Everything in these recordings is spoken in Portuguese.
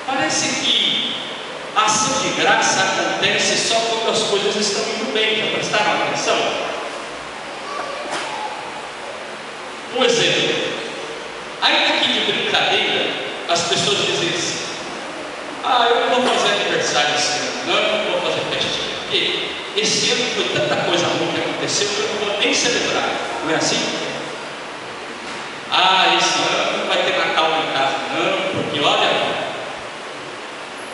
Parece que a ação de graça acontece só quando as coisas estão indo bem. Já prestaram atenção? Um exemplo. Ainda que de brincadeira, as pessoas dizem assim: eu não vou fazer aniversário esse ano, não vou fazer festinha, porque esse ano foi tanta coisa ruim que aconteceu que eu não vou nem celebrar. Não é assim? Esse ano não vai ter Natal em casa, não, porque olha,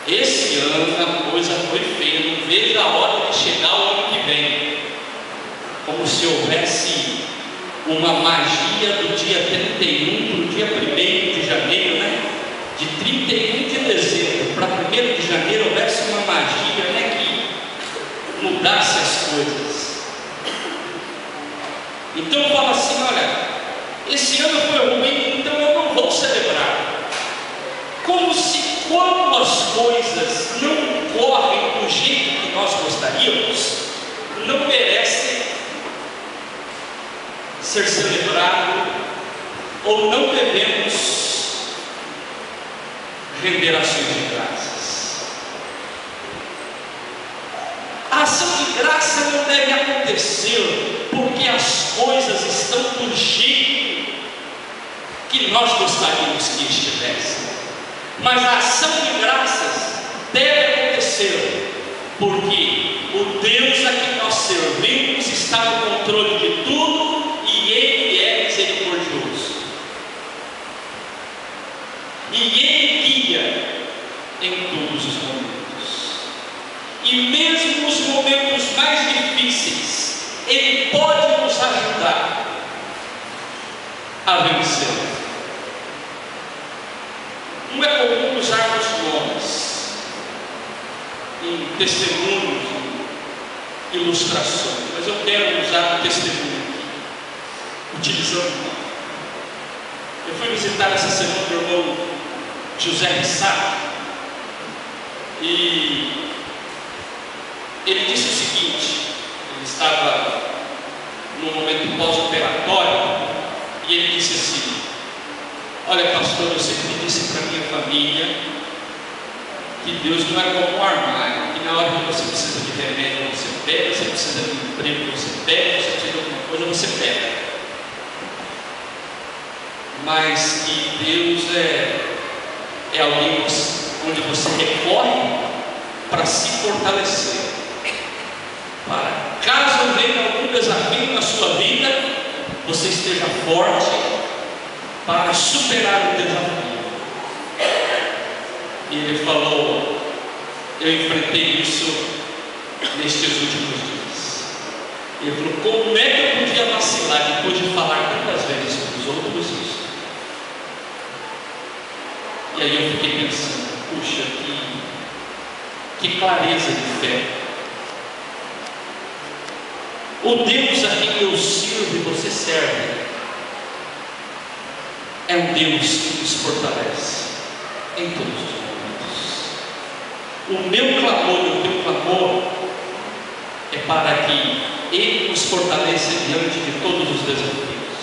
esse ano a coisa foi feia, não vejo a hora de chegar o ano que vem. Como se houvesse uma magia do dia 31 para o dia 1º de janeiro, né? De 31 de dezembro para 1º de janeiro houvesse uma magia, né? Que mudasse as coisas. Então eu falo assim: olha, esse ano foi ruim, então eu não vou celebrar. Como se, quando as coisas não correm do jeito que nós gostaríamos, não merecem ser celebrado, ou não devemos render ações de graças. A ação de graça não deve acontecer porque as coisas estão do jeito que nós gostaríamos que estivessem, mas a ação de graças deve acontecer porque o Deus a quem nós servimos está no controle de tudo e Ele é misericordioso, e Ele guia em todos os momentos, e mesmo nos momentos mais difíceis Ele pode nos ajudar a vencer. Não é comum usarmos nomes em testemunhos, em ilustrações, mas eu quero usar um testemunho aqui, utilizando o nome. Eu fui visitar essa semana o irmão José Rissá, e ele disse o seguinte: ele estava num momento pós-operatório, e ele disse assim: olha, pastor, eu sempre disse para minha família que Deus não é como um armário, que na hora que você precisa de remédio você pega, você precisa de um emprego você pega, você precisa de alguma coisa você pega, mas que Deus é alguém onde você recorre para se fortalecer, para caso venha algum desafio na sua vida, você esteja forte para superar o desafio. E ele falou: eu enfrentei isso nestes últimos dias. Ele falou: como é que eu podia vacilar depois de falar tantas vezes para os outros isso? E aí eu fiquei pensando: puxa, que clareza de fé. O Deus a quem eu sirvo e você serve é um Deus que nos fortalece em todos os momentos. O meu clamor e o teu clamor é para que Ele nos fortaleça diante de todos os desafios.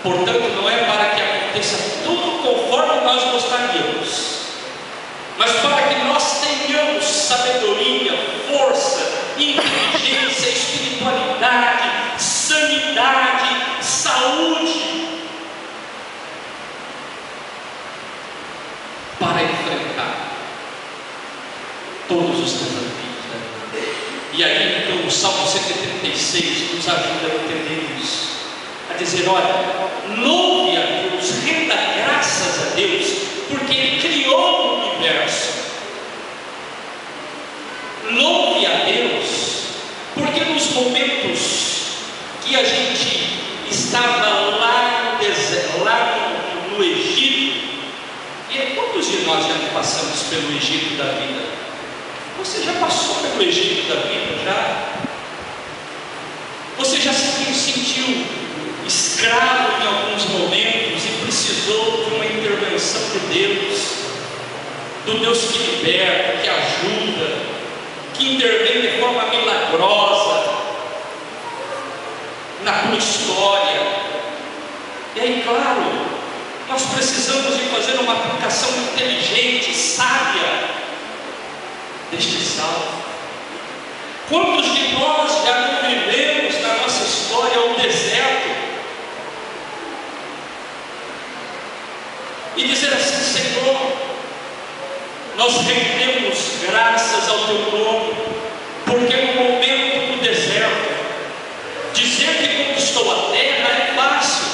Portanto, não é para que aconteça tudo conforme nós gostaríamos, mas para que nós tenhamos sabedoria, força, inteligência, espiritualidade, sanidade, saúde, para enfrentar todos os desafios da vida. E aí então o Salmo 136 nos ajuda a entender isso, a dizer: olha, louve a Deus, renda graças a Deus, porque Ele criou o universo. Louve a Deus, porque nos momentos que a gente estava lá no deserto, lá no Egito, e quantos de nós já passamos pelo Egito da vida? Você já passou pelo Egito da vida? Já? Você já se sentiu escravo em alguns momentos e precisou de uma intervenção de Deus, do Deus que liberta, que ajuda, que intervém de forma milagrosa na tua história? E aí, claro, nós precisamos de fazer uma aplicação inteligente, sábia, deste salmo. Quantos de nós já não vivemos na nossa história um deserto e dizer assim: Senhor, nós rendemos graças ao Teu nome, porque no momento do deserto, dizer que conquistou a terra é fácil,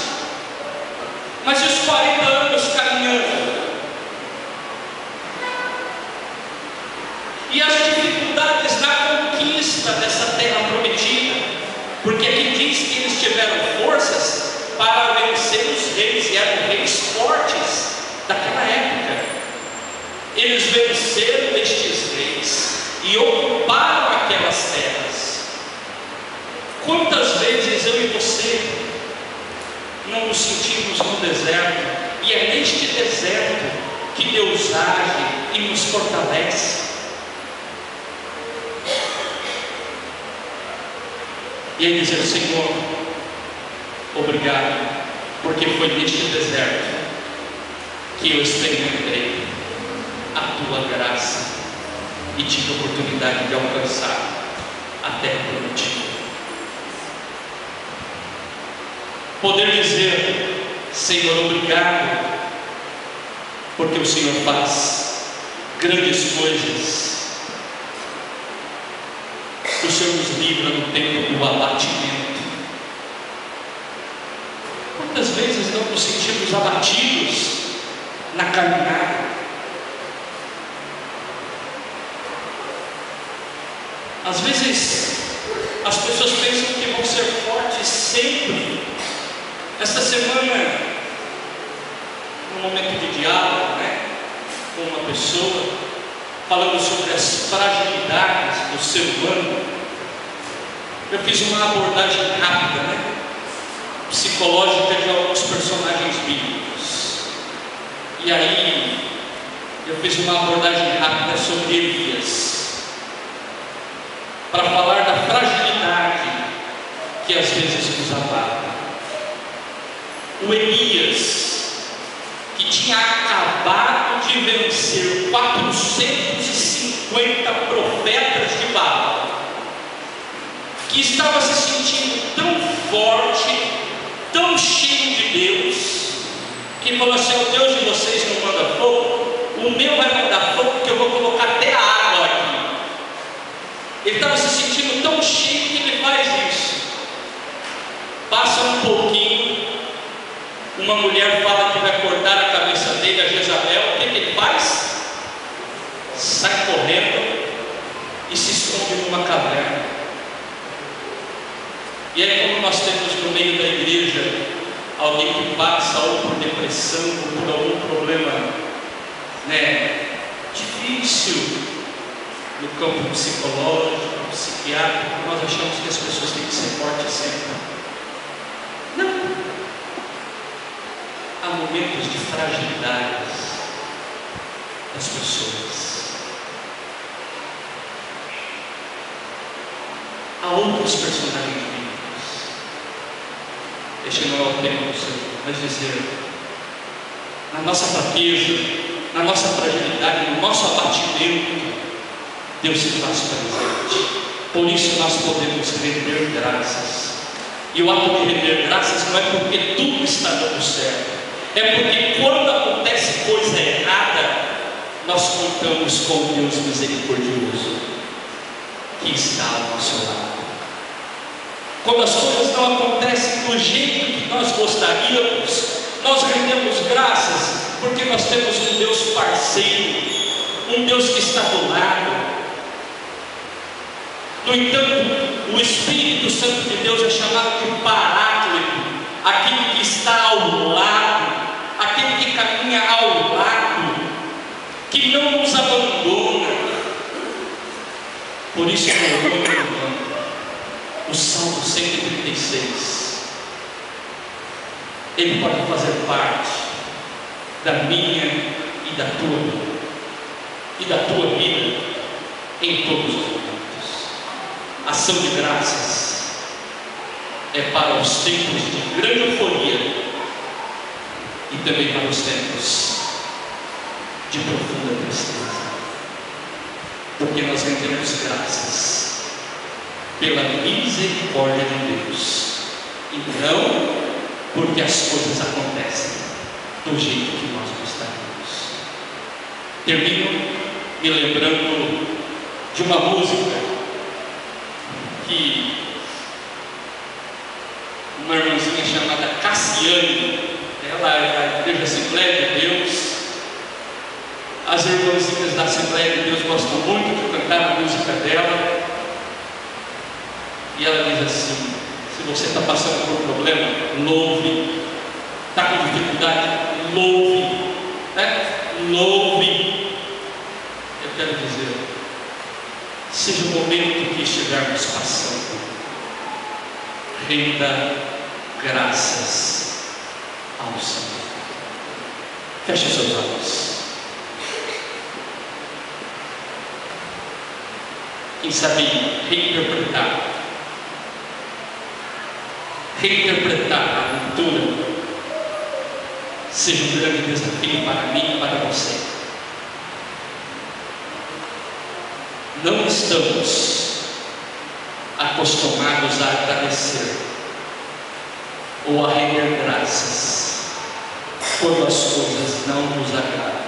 mas e os 40 anos caminhando? E as dificuldades na conquista dessa terra prometida? Porque aqui diz que eles tiveram forças para vencer os reis, e eram reis fortes daquela época. Eles venceram estes reis e ocuparam aquelas terras. Quantas vezes eu e você não nos sentimos no deserto, e é neste deserto que Deus age e nos fortalece? E aí dizer: Senhor, obrigado, porque foi neste deserto que eu experimentei a Tua graça e tive a oportunidade de alcançar a terra prometida. Poder dizer: Senhor, obrigado, porque o Senhor faz grandes coisas. O Senhor nos livra no tempo do abatimento. Quantas vezes não nos sentimos abatidos na caminhada? Às vezes as pessoas pensam que vão ser fortes sempre. Esta semana, num momento de diálogo, com uma pessoa, falando sobre as fragilidades do ser humano, eu fiz uma abordagem rápida, psicológica, de alguns personagens bíblicos. E aí eu fiz uma abordagem rápida sobre Elias, para falar da fragilidade que às vezes nos abala. O Elias, que tinha acabado de vencer 450 profetas de Baal, que estava se sentindo tão forte, tão cheio de Deus, que falou assim: o Deus de vocês não manda fogo, o meu vai mandar fogo, porque eu vou colocar até a água aqui. Ele estava se sentindo tão cheio que ele faz isso. Passa um pouquinho, uma mulher fala que vai cortar a cabeça dele, a Jezabel. O que ele faz? Sai correndo e se esconde numa caverna. E aí, como nós temos no meio da igreja alguém que passa ou por depressão ou por algum problema difícil no campo psicológico, psiquiátrico, nós achamos que as pessoas têm que ser fortes sempre. Não. Há momentos de fragilidade das pessoas. Há outros personagens bíblicos. Este não é o tempo do Senhor, mas dizer: na nossa fraqueza, na nossa fragilidade, no nosso abatimento, Deus se faz presente. Por isso nós podemos render graças. E o ato de render graças não é porque tudo está dando certo, é porque quando acontece coisa errada, nós contamos com o Deus misericordioso que está ao nosso lado. Quando as coisas não acontecem do jeito que nós gostaríamos, nós rendemos graças, porque nós temos um Deus parceiro, um Deus que está do lado. No entanto, o Espírito Santo de Deus é chamado de Paráclito, aquele que está ao lado, aquele que caminha ao lado, que não nos abandona. Por isso, meu irmão, o Salmo 136, ele pode fazer parte da minha e da tua vida em todos os momentos. Ação de graças é para os tempos de grande euforia e também para os tempos de profunda tristeza. porque nós rendemos graças pela misericórdia de Deus, e não porque as coisas acontecem do jeito que nós gostaríamos. Termino me lembrando de uma música que uma irmãzinha chamada Cassiane, ela é da Igreja Assembleia de Deus. As irmãzinhas da Assembleia de Deus gostam muito de cantar a música dela, e ela diz assim: se você está passando por um problema, louve. Está com dificuldade, louve, né? Louve. Eu quero dizer, seja o momento que estivermos passando, renda graças ao Senhor. Feche seus olhos. Quem sabe reinterpretar a leitura seja um grande desafio para mim e para você. Não estamos acostumados a agradecer ou a render graças quando as coisas não nos agradam.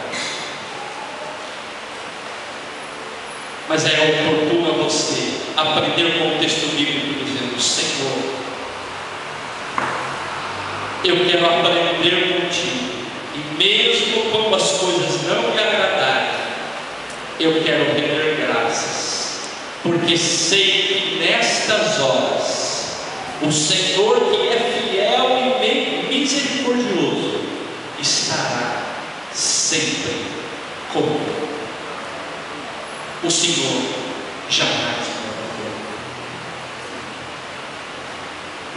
Mas é oportuno você aprender com o texto bíblico dizendo: Senhor, eu quero aprender contigo, e mesmo quando as coisas não me agradarem, eu quero render graças, porque sei que nestas horas o Senhor, que é fiel e misericordioso, estará sempre comigo. O Senhor jamais me abandona.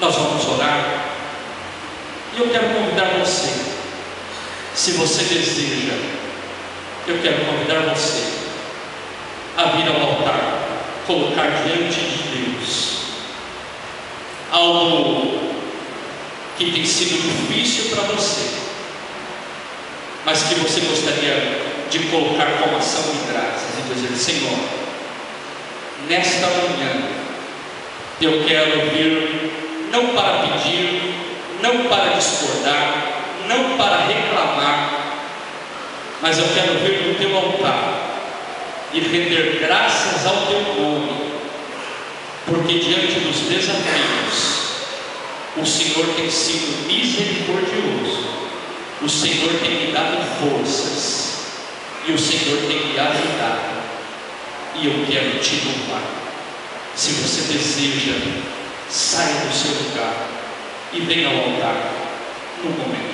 Nós vamos orar, e eu quero convidar você, se você deseja, eu quero convidar você a vir ao altar, colocar diante de Deus algo que tem sido difícil para você, mas que você gostaria de colocar como ação de graças e dizer: Senhor, nesta manhã eu quero vir não para pedir, não para discordar, não para reclamar, mas eu quero vir no teu altar e render graças ao teu nome, porque diante dos desafios o Senhor tem sido misericordioso, o Senhor tem me dado forças, e o Senhor tem me ajudado, e eu quero te louvar. Se você deseja, saia do seu lugar e venha ao altar no momento.